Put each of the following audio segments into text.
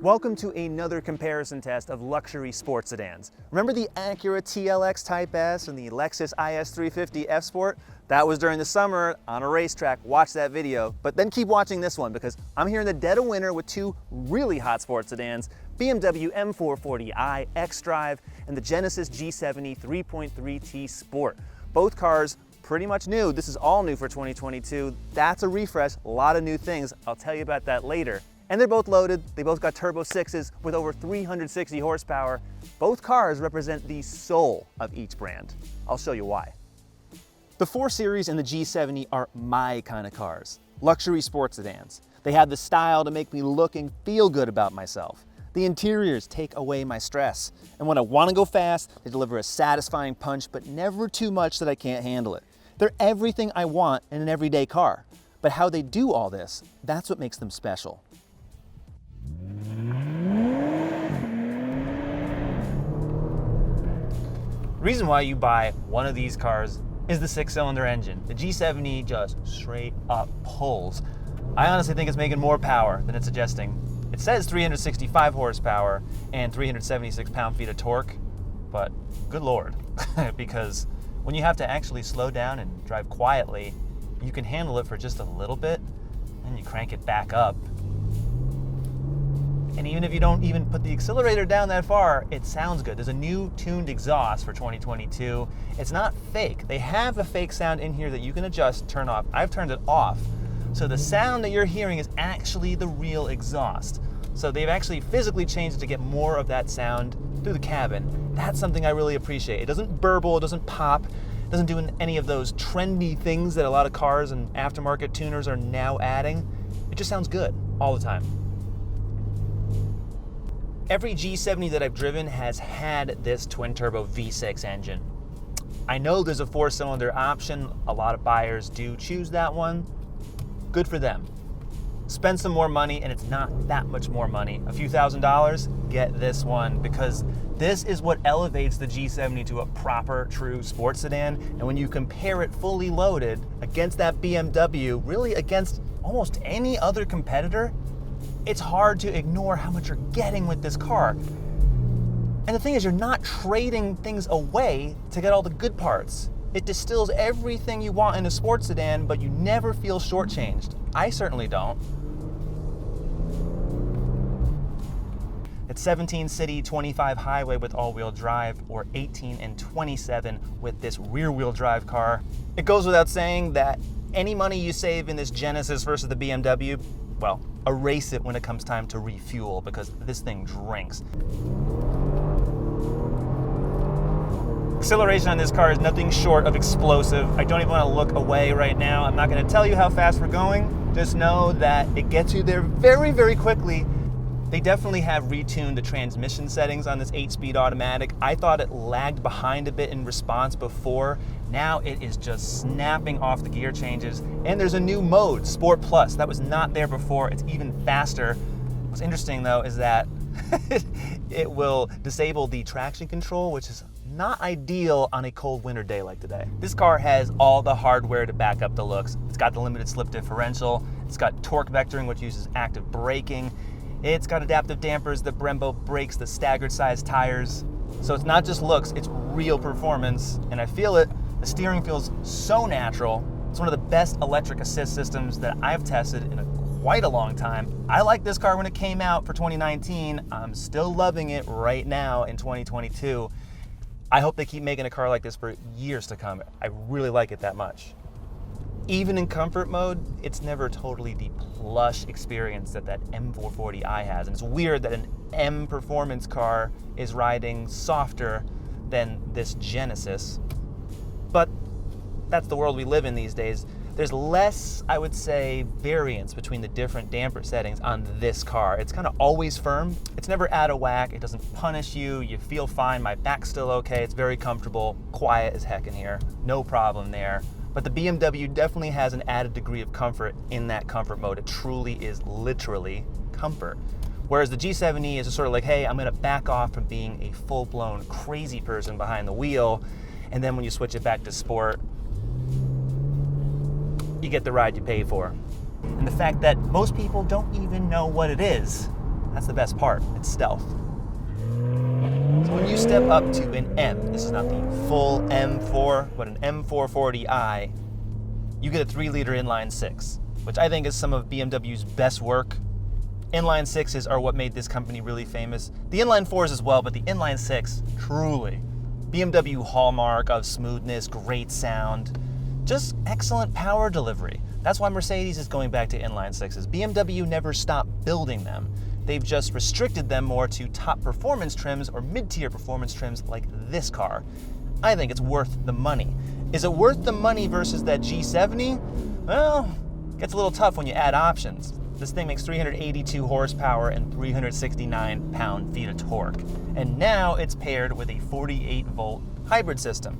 Welcome to another comparison test of luxury sports sedans. Remember the Acura TLX Type S and the Lexus IS350 F Sport? That was during the summer on a racetrack. Watch that video, but then keep watching this one because I'm here in the dead of winter with two really hot sports sedans, BMW M440i xDrive and the Genesis G70 3.3T Sport. Both cars pretty much new. This is all new for 2022. That's a refresh, a lot of new things. I'll tell you about that later. And they're both loaded. They both got turbo 6s with over 360 horsepower. Both cars represent the soul of each brand. I'll show you why. The 4 Series and the G70 are my kind of cars. Luxury sports sedans. They have the style to make me look and feel good about myself. The interiors take away my stress. And when I want to go fast, they deliver a satisfying punch, but never too much that I can't handle it. They're everything I want in an everyday car. But how they do all this, that's what makes them special. The reason why you buy one of these cars is the 6-cylinder engine. The G70 just straight up pulls. I honestly think it's making more power than it's suggesting. It says 365 horsepower and 376 pound-feet of torque, but good Lord, because when you have to actually slow down and drive quietly, you can handle it for just a little bit, and you crank it back up. And even if you don't even put the accelerator down that far, it sounds good. There's a new tuned exhaust for 2022. It's not fake. They have a fake sound in here that you can adjust, turn off. I've turned it off. So the sound that you're hearing is actually the real exhaust. So they've actually physically changed it to get more of that sound through the cabin. That's something I really appreciate. It doesn't burble, it doesn't pop, it doesn't do any of those trendy things that a lot of cars and aftermarket tuners are now adding. It just sounds good all the time. Every G70 that I've driven has had this twin-turbo V6 engine. I know there's a 4-cylinder option. A lot of buyers do choose that one. Good for them. Spend some more money, and it's not that much more money. A few $1,000s, get this one, because this is what elevates the G70 to a proper, true sports sedan. And when you compare it fully loaded against that BMW, really against almost any other competitor, it's hard to ignore how much you're getting with this car. And the thing is, you're not trading things away to get all the good parts. It distills everything you want in a sports sedan, but you never feel shortchanged. I certainly don't. It's 17 city, 25 highway with all-wheel drive, or 18 and 27 with this rear-wheel drive car. It goes without saying that any money you save in this Genesis versus the BMW, well, erase it when it comes time to refuel, because this thing drinks. Acceleration on this car is nothing short of explosive. I don't even want to look away right now. I'm not going to tell you how fast we're going. Just know that it gets you there very, very quickly. They definitely have retuned the transmission settings on this 8-speed automatic. I thought it lagged behind a bit in response before. Now it is just snapping off the gear changes. And there's a new mode, Sport Plus. That was not there before. It's even faster. What's interesting though is that it will disable the traction control, which is not ideal on a cold winter day like today. This car has all the hardware to back up the looks. It's got the limited slip differential. It's got torque vectoring, which uses active braking. It's got adaptive dampers, the Brembo brakes, the staggered size tires. So it's not just looks, it's real performance, and I feel it. The steering feels so natural. It's one of the best electric assist systems that I've tested in quite a long time. I liked this car when it came out for 2019. I'm still loving it right now in 2022. I hope they keep making a car like this for years to come. I really like it that much. Even in comfort mode, it's never totally the plush experience that M440i has. And it's weird that an M performance car is riding softer than this Genesis. But that's the world we live in these days. There's less, I would say, variance between the different damper settings on this car. It's kind of always firm. It's never out of whack. It doesn't punish you. You feel fine. My back's still okay. It's very comfortable. Quiet as heck in here. No problem there. But the BMW definitely has an added degree of comfort in that comfort mode. It truly is literally comfort. Whereas the G70 is just sort of like, hey, I'm gonna back off from being a full-blown crazy person behind the wheel. And then when you switch it back to sport, you get the ride you pay for. And the fact that most people don't even know what it is That's the best part, it's stealth. So when you step up to an M, this is not the full M4, but an M440i, you get a 3-liter inline 6, which I think is some of BMW's best work. Inline 6s are what made this company really famous. The inline 4s as well, but the inline 6, truly. BMW hallmark of smoothness, great sound, just excellent power delivery. That's why Mercedes is going back to inline 6s. BMW never stopped building them. They've just restricted them more to top performance trims or mid-tier performance trims like this car. I think it's worth the money. Is it worth the money versus that G70? Well, it gets a little tough when you add options. This thing makes 382 horsepower and 369 pound-feet of torque. And now it's paired with a 48-volt hybrid system.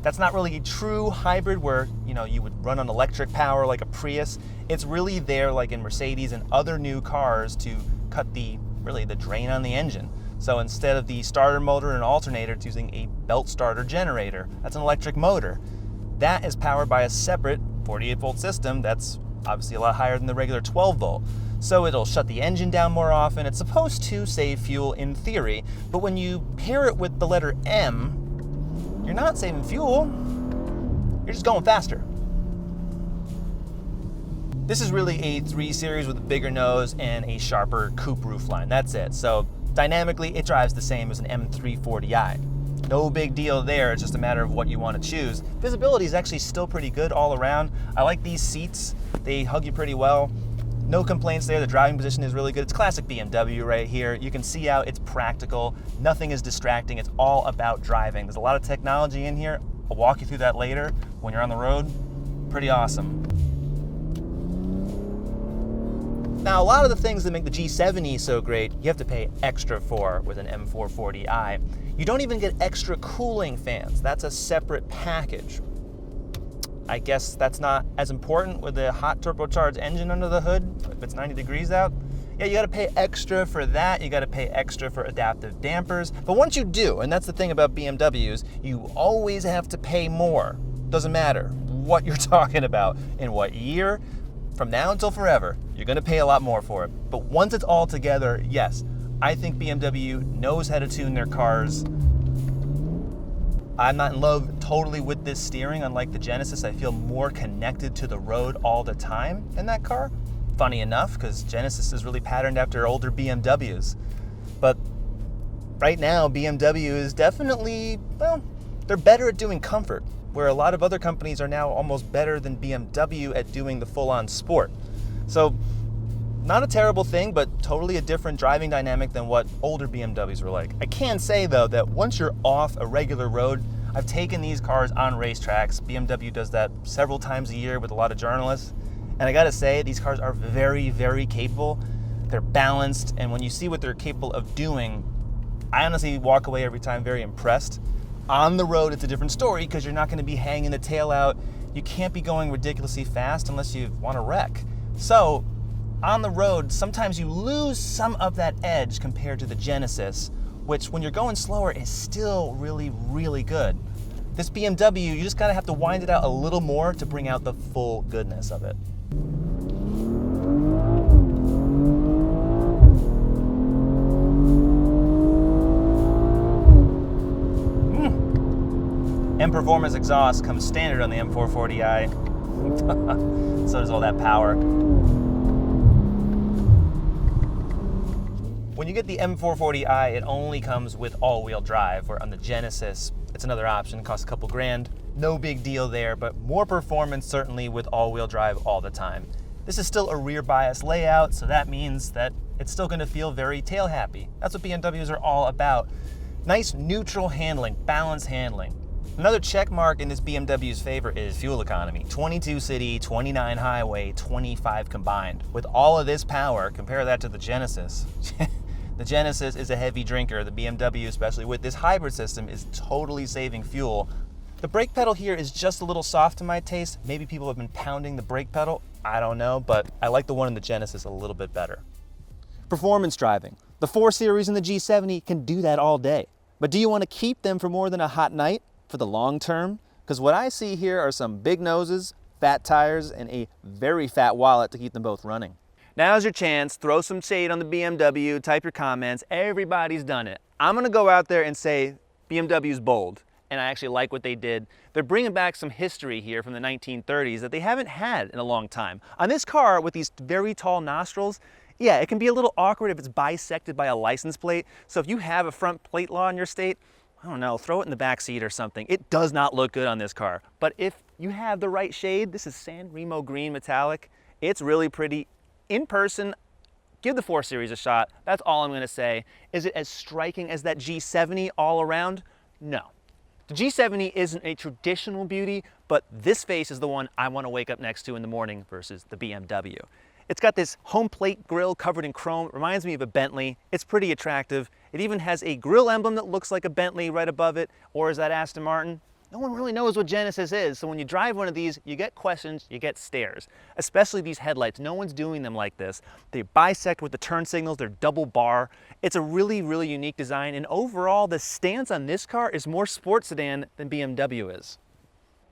That's not really a true hybrid where, you would run on electric power like a Prius. It's really there like in Mercedes and other new cars to cut the drain on the engine. So instead of the starter motor and alternator, it's using a belt starter generator. That's an electric motor. That is powered by a separate 48-volt system that's obviously a lot higher than the regular 12-volt. So it'll shut the engine down more often. It's supposed to save fuel in theory, but when you pair it with the letter M, you're not saving fuel, you're just going faster. This is really a 3 Series with a bigger nose and a sharper coupe roofline. That's it. So dynamically, it drives the same as an M440i. No big deal there. It's just a matter of what you want to choose. Visibility is actually still pretty good all around. I like these seats. They hug you pretty well. No complaints there. The driving position is really good. It's classic BMW right here. You can see out, it's practical. Nothing is distracting. It's all about driving. There's a lot of technology in here. I'll walk you through that later when you're on the road. Pretty awesome. Now, a lot of the things that make the G70 so great, you have to pay extra for with an M440i. You don't even get extra cooling fans. That's a separate package. I guess that's not as important with a hot turbocharged engine under the hood, if it's 90 degrees out. Yeah, you gotta pay extra for that. You gotta pay extra for adaptive dampers. But once you do, and that's the thing about BMWs, you always have to pay more. Doesn't matter what you're talking about, in what year, from now until forever, you're gonna pay a lot more for it. But once it's all together, yes, I think BMW knows how to tune their cars. I'm not in love totally with this steering. Unlike the Genesis, I feel more connected to the road all the time in that car. Funny enough, because Genesis is really patterned after older BMWs. But right now, BMW is definitely, well, they're better at doing comfort, where a lot of other companies are now almost better than BMW at doing the full-on sport. So, not a terrible thing, but totally a different driving dynamic than what older BMWs were like. I can say, though, that once you're off a regular road, I've taken these cars on racetracks. BMW does that several times a year with a lot of journalists. And I gotta say, these cars are very, very capable. They're balanced, and when you see what they're capable of doing, I honestly walk away every time very impressed. On the road, it's a different story because you're not gonna be hanging the tail out. You can't be going ridiculously fast unless you want to wreck. So, on the road, sometimes you lose some of that edge compared to the Genesis, which when you're going slower is still really, really good. This BMW, you just gotta have to wind it out a little more to bring out the full goodness of it. M-Performance exhaust comes standard on the M440i. So does all that power. When you get the M440i, it only comes with all-wheel drive, where on the Genesis, it's another option, costs a couple grand. No big deal there, but more performance certainly with all-wheel drive all the time. This is still a rear bias layout, so that means that it's still gonna feel very tail happy. That's what BMWs are all about. Nice neutral handling, balanced handling. Another check mark in this BMW's favor is fuel economy. 22 city, 29 highway, 25 combined. With all of this power, compare that to the Genesis. The Genesis is a heavy drinker. The BMW, especially with this hybrid system, is totally saving fuel. The brake pedal here is just a little soft to my taste. Maybe people have been pounding the brake pedal. I don't know, but I like the one in the Genesis a little bit better. Performance driving. The 4 Series and the G70 can do that all day. But do you want to keep them for more than a hot night? For the long term? Because what I see here are some big noses, fat tires, and a very fat wallet to keep them both running. Now's your chance. Throw some shade on the BMW, type your comments. Everybody's done it. I'm gonna go out there and say BMW's bold, and I actually like what they did. They're bringing back some history here from the 1930s that they haven't had in a long time. On this car with these very tall nostrils, yeah, it can be a little awkward if it's bisected by a license plate. So if you have a front plate law in your state, I don't know, throw it in the back seat or something. It does not look good on this car. But if you have the right shade, this is San Remo green metallic, it's really pretty. In person, give the 4 Series a shot. That's all I'm gonna say. Is it as striking as that G70 all around? No. The G70 isn't a traditional beauty, but this face is the one I wanna wake up next to in the morning versus the BMW. It's got this home plate grille covered in chrome. It reminds me of a Bentley. It's pretty attractive. It even has a grille emblem that looks like a Bentley right above it, or is that Aston Martin? No one really knows what Genesis is, so when you drive one of these, you get questions, you get stares. Especially these headlights, no one's doing them like this. They bisect with the turn signals, they're double bar. It's a really, really unique design, and overall, the stance on this car is more sports sedan than BMW is.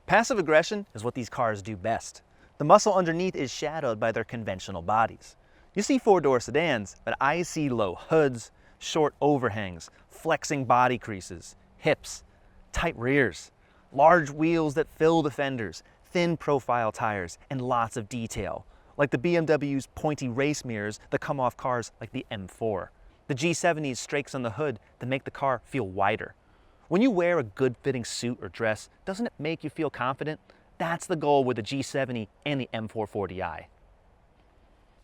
Passive aggression is what these cars do best. The muscle underneath is shadowed by their conventional bodies. You see 4-door sedans, but I see low hoods, short overhangs, flexing body creases, hips, tight rears, large wheels that fill the fenders, thin profile tires, and lots of detail, like the BMW's pointy race mirrors that come off cars like the M4. The G70's strakes on the hood that make the car feel wider. When you wear a good-fitting suit or dress, doesn't it make you feel confident? That's the goal with the G70 and the M440i.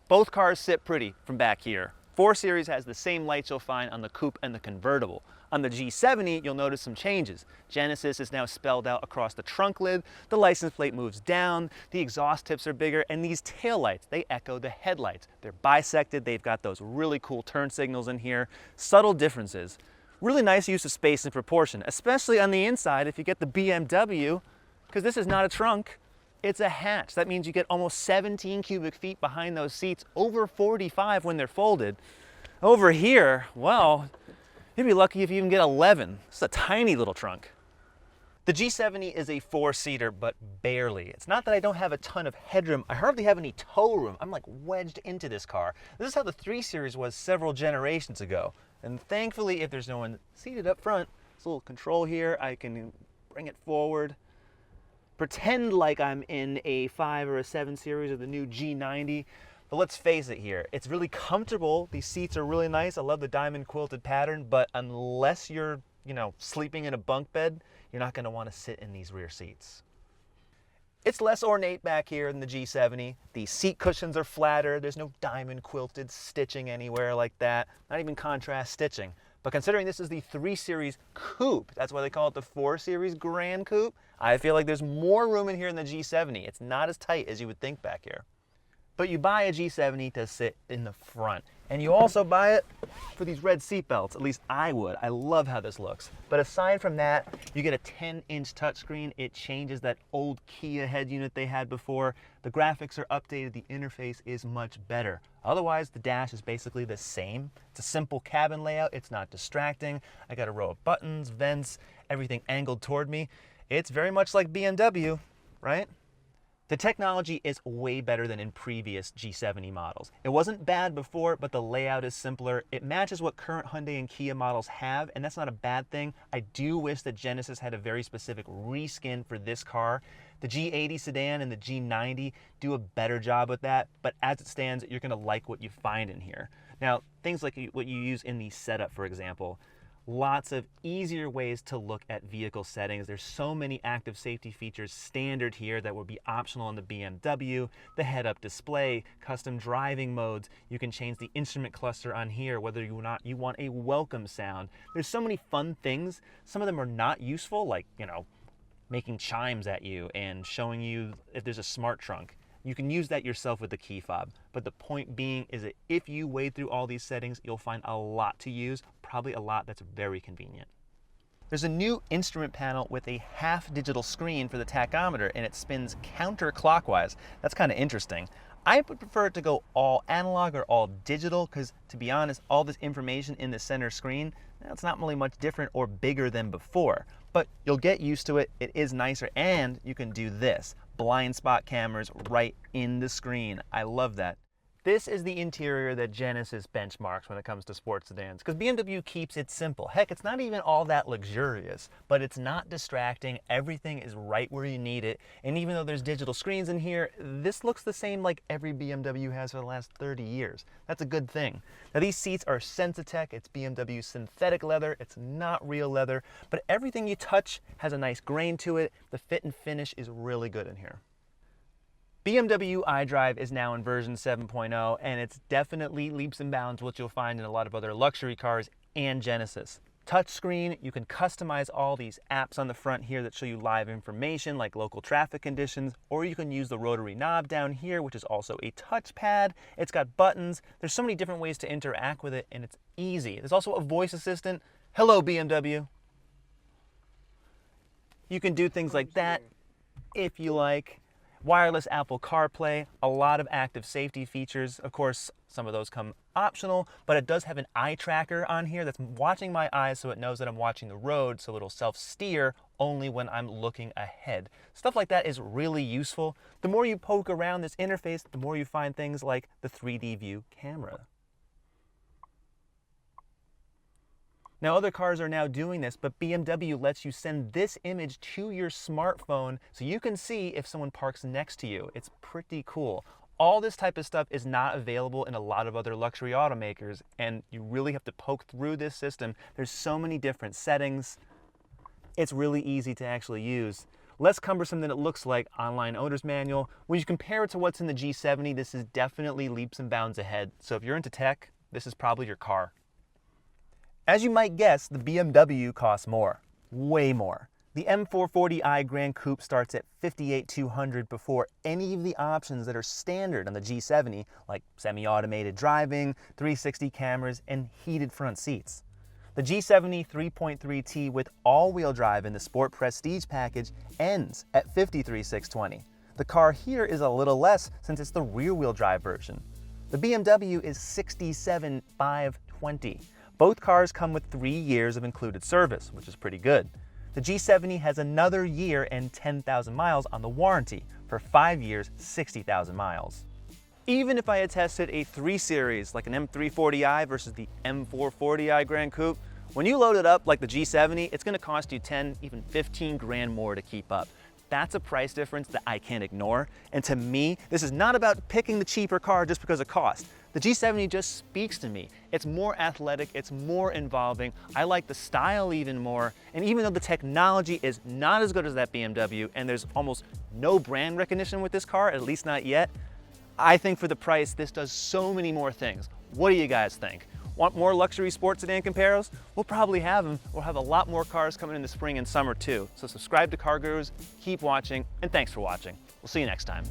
Both cars sit pretty from back here. 4 Series has the same lights you'll find on the coupe and the convertible. On the G70, you'll notice some changes. Genesis is now spelled out across the trunk lid, the license plate moves down, the exhaust tips are bigger, and these taillights, they echo the headlights. They're bisected, they've got those really cool turn signals in here. Subtle differences. Really nice use of space and proportion, especially on the inside if you get the BMW, because this is not a trunk, it's a hatch. That means you get almost 17 cubic feet behind those seats, over 45 when they're folded. Over here, well, you'd be lucky if you even get 11. It's a tiny little trunk. The G70 is a 4-seater, but barely. It's not that I don't have a ton of headroom. I hardly have any toe room. I'm like wedged into this car. This is how the 3 Series was several generations ago. And thankfully, if there's no one seated up front, there's a little control here. I can bring it forward. Pretend like I'm in a 5 or a 7 Series or the new G90. But let's face it here, it's really comfortable. These seats are really nice. I love the diamond quilted pattern, but unless you're, sleeping in a bunk bed, you're not gonna wanna sit in these rear seats. It's less ornate back here than the G70. The seat cushions are flatter. There's no diamond quilted stitching anywhere like that. Not even contrast stitching. But considering this is the 3 Series coupe, that's why they call it the 4 Series Grand Coupe, I feel like there's more room in here in the G70. It's not as tight as you would think back here. But you buy a G70 to sit in the front. And you also buy it for these red seat belts. At least I would. I love how this looks. But aside from that, you get a 10-inch touchscreen. It changes that old Kia head unit they had before. The graphics are updated. The interface is much better. Otherwise, the dash is basically the same. It's a simple cabin layout. It's not distracting. I got a row of buttons, vents, everything angled toward me. It's very much like BMW, right? The technology is way better than in previous G70 models. It wasn't bad before, but the layout is simpler. It matches what current Hyundai and Kia models have, and that's not a bad thing. I do wish that Genesis had a very specific reskin for this car. The G80 sedan and the G90 do a better job with that, but as it stands, you're gonna like what you find in here. Now, things like what you use in the setup, for example, lots of easier ways to look at vehicle settings. There's so many active safety features standard here that will be optional in the BMW. The head-up display, custom driving modes. You can change the instrument cluster on here, whether you want a welcome sound. There's so many fun things. Some of them are not useful, like, making chimes at you and showing you if there's a smart trunk. You can use that yourself with the key fob, but the point being is that if you wade through all these settings, you'll find a lot to use, probably a lot that's very convenient. There's a new instrument panel with a half-digital screen for the tachometer, and it spins counterclockwise. That's kind of interesting. I would prefer it to go all analog or all digital, because to be honest, all this information in the center screen, it's not really much different or bigger than before. But you'll get used to it. It is nicer, and you can do this. Blind spot cameras right in the screen. I love that. This is the interior that Genesis benchmarks when it comes to sports sedans, because BMW keeps it simple. Heck, it's not even all that luxurious, but it's not distracting. Everything is right where you need it. And even though there's digital screens in here, this looks the same like every BMW has for the last 30 years. That's a good thing. Now these seats are Sensitech. It's BMW synthetic leather. It's not real leather, but everything you touch has a nice grain to it. The fit and finish is really good in here. BMW iDrive is now in version 7.0, and it's definitely leaps and bounds what you'll find in a lot of other luxury cars and Genesis. Touchscreen, you can customize all these apps on the front here that show you live information like local traffic conditions, or you can use the rotary knob down here, which is also a touchpad. It's got buttons. There's so many different ways to interact with it, and it's easy. There's also a voice assistant. Hello, BMW. You can do things like that if you like. Wireless Apple CarPlay, a lot of active safety features. Of course, some of those come optional, but it does have an eye tracker on here that's watching my eyes so it knows that I'm watching the road, so it'll self-steer only when I'm looking ahead. Stuff like that is really useful. The more you poke around this interface, the more you find things like the 3D view camera. Now, other cars are now doing this, but BMW lets you send this image to your smartphone so you can see if someone parks next to you. It's pretty cool. All this type of stuff is not available in a lot of other luxury automakers, and you really have to poke through this system. There's so many different settings. It's really easy to actually use. Less cumbersome than it looks like online owner's manual. When you compare it to what's in the G70, this is definitely leaps and bounds ahead. So if you're into tech, this is probably your car. As you might guess, the BMW costs more, way more. The M440i Grand Coupe starts at $58,200 before any of the options that are standard on the G70, like semi-automated driving, 360 cameras, and heated front seats. The G70 3.3T with all-wheel drive in the Sport Prestige package ends at $53,620. The car here is a little less since it's the rear-wheel drive version. The BMW is $67,520. Both cars come with 3 years of included service, which is pretty good. The G70 has another year and 10,000 miles on the warranty for 5 years, 60,000 miles. Even if I had tested a 3 Series like an M340i versus the M440i Grand Coupe, when you load it up like the G70, it's gonna cost you 10, even 15 grand more to keep up. That's a price difference that I can't ignore. And to me, this is not about picking the cheaper car just because of cost. The G70 just speaks to me. It's more athletic, it's more involving. I like the style even more. And even though the technology is not as good as that BMW, and there's almost no brand recognition with this car, at least not yet, I think for the price, this does so many more things. What do you guys think? Want more luxury sports sedan comparos? We'll probably have them. We'll have a lot more cars coming in the spring and summer too. So subscribe to CarGurus, keep watching, and thanks for watching. We'll see you next time.